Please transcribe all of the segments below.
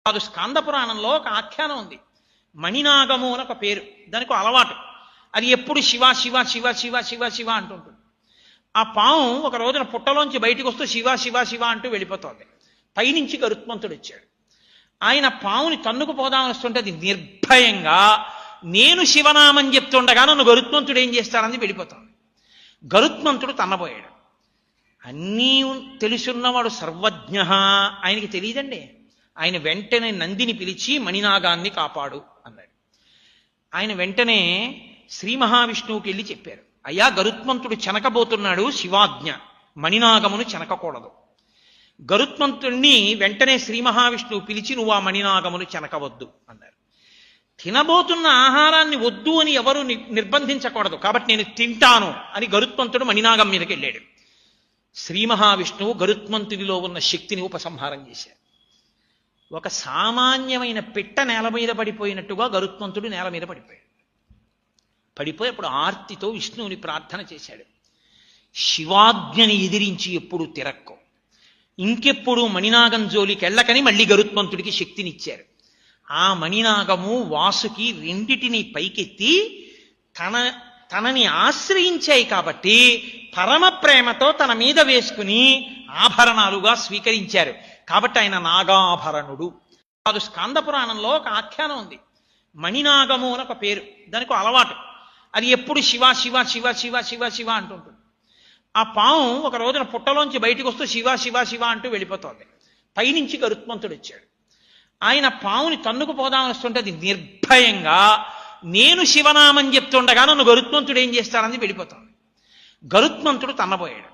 కాదు. స్కాంద పురాణంలో ఒక ఆఖ్యానం ఉంది. మణినాగము అని ఒక పేరు, దానికి అలవాటు. అది ఎప్పుడు శివ శివ శివ శివ శివ శివ అంటుంటుంది. ఆ పాము ఒక రోజున పుట్టలోంచి బయటికి వస్తూ శివ శివ శివ అంటూ వెళ్ళిపోతుంది. పైనుంచి గరుత్మంతుడు వచ్చాడు. ఆయన పాముని తన్నుకు పోదామని వస్తుంటే అది నిర్భయంగా నేను శివనామం చెప్తుండగా నన్ను గరుత్మంతుడు ఏం చేస్తాడని వెళ్ళిపోతాడు. గరుత్మంతుడు తన్నబోయాడు. అన్నీ తెలుసున్నవాడు సర్వజ్ఞ, ఆయనకి తెలియదండి. ఆయన వెంటనే నందిని పిలిచి మణినాగాన్ని కాపాడు అన్నాడు. ఆయన వెంటనే శ్రీ మహావిష్ణువుకి వెళ్ళి చెప్పారు, అయ్యా గరుత్మంతుడు చెనకబోతున్నాడు, శివాజ్ఞ, మణినాగమును చెనకకూడదు. గరుత్మంతుణ్ణి వెంటనే శ్రీ మహావిష్ణువు పిలిచి నువ్వు ఆ మణినాగమును చెనకవద్దు అన్నారు. తినబోతున్న ఆహారాన్ని వద్దు అని ఎవరు నిర్బంధించకూడదు, కాబట్టి నేను తింటాను అని గరుత్మంతుడు మణినాగం మీదకి వెళ్ళాడు. శ్రీ మహావిష్ణువు గరుత్మంతుడిలో ఉన్న శక్తిని ఉపసంహారం చేశారు. ఒక సామాన్యమైన పిట్ట నేల మీద పడిపోయినట్టుగా గరుత్మంతుడు నేల మీద పడిపోయాడు. పడిపోయి అప్పుడు ఆర్తితో విష్ణువుని ప్రార్థన చేశాడు, శివాజ్ఞని ఎదిరించి ఎప్పుడు తిరక్కో, ఇంకెప్పుడు మణినాగం జోలికి వెళ్ళకని మళ్ళీ గరుత్మంతుడికి శక్తినిచ్చారు. ఆ మణినాగము వాసుకి రెండిటిని పైకెత్తి తనని ఆశ్రయించాయి కాబట్టి పరమ ప్రేమతో తన మీద వేసుకుని ఆభరణాలుగా స్వీకరించారు. కాబట్టి ఆయన నాగాభరణుడు. కాదు. స్కాంద పురాణంలో ఒక ఆఖ్యానం ఉంది. మణినాగము అని ఒక పేరు, దానికి అలవాటు. అది ఎప్పుడు శివ శివ శివ శివ శివ శివ అంటుంటుంది. ఆ పాము ఒక రోజున పుట్టలోంచి బయటికి వస్తూ శివ శివ శివ అంటూ వెళ్ళిపోతుంది. పైనుంచి గరుత్మంతుడు వచ్చాడు. ఆయన పాముని తన్నుకు పోదామని వస్తుంటే అది నిర్భయంగా నేను శివనామం చెప్తుండగా నన్ను గరుత్మంతుడు ఏం చేస్తాడని వెళ్ళిపోతాడు. గరుత్మంతుడు తన్నబోయాడు.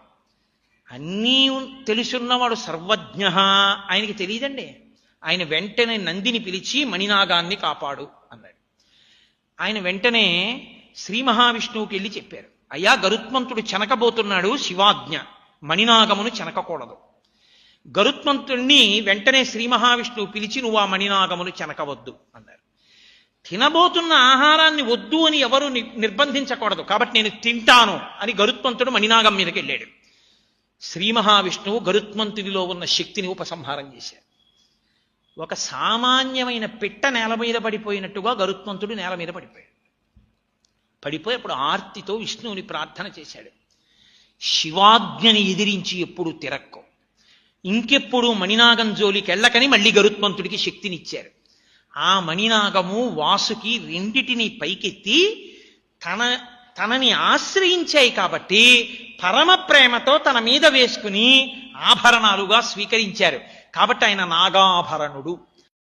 అన్నీ తెలుసున్నవాడు సర్వజ్ఞ, ఆయనకి తెలియదండి. ఆయన వెంటనే నందిని పిలిచి మణినాగాన్ని కాపాడు అన్నాడు. ఆయన వెంటనే శ్రీ మహావిష్ణువుకి వెళ్ళి చెప్పారు, అయ్యా గరుత్మంతుడు చెనకబోతున్నాడు, శివాజ్ఞ, మణినాగమును చెనకకూడదు. గరుత్మంతుణ్ణి వెంటనే శ్రీ మహావిష్ణువు పిలిచి నువ్వు ఆ మణినాగమును చెనకవద్దు అన్నారు. తినబోతున్న ఆహారాన్ని వద్దు అని ఎవరు నిర్బంధించకూడదు, కాబట్టి నేను తింటాను అని గరుత్మంతుడు మణినాగం మీదకి వెళ్ళాడు. శ్రీ మహావిష్ణువు గరుత్మంతుడిలో ఉన్న శక్తిని ఉపసంహారం చేశారు. ఒక సామాన్యమైన పిట్ట నేల మీద పడిపోయినట్టుగా గరుత్మంతుడు నేల మీద పడిపోయాడు. పడిపోయి అప్పుడు ఆర్తితో విష్ణువుని ప్రార్థన చేశాడు, శివాజ్ఞని ఎదిరించి ఎప్పుడు తిరక్కో, ఇంకెప్పుడు మణినాగం జోలికి వెళ్ళకని మళ్ళీ గరుత్మంతుడికి శక్తినిచ్చారు. ఆ మణినాగము వాసుకి రెండిటిని పైకెత్తి తనని ఆశ్రయించాయి కాబట్టి పరమ ప్రేమతో తన మీద వేసుకుని ఆభరణాలుగా స్వీకరించారు. కాబట్టి ఆయన నాగాభరణుడు.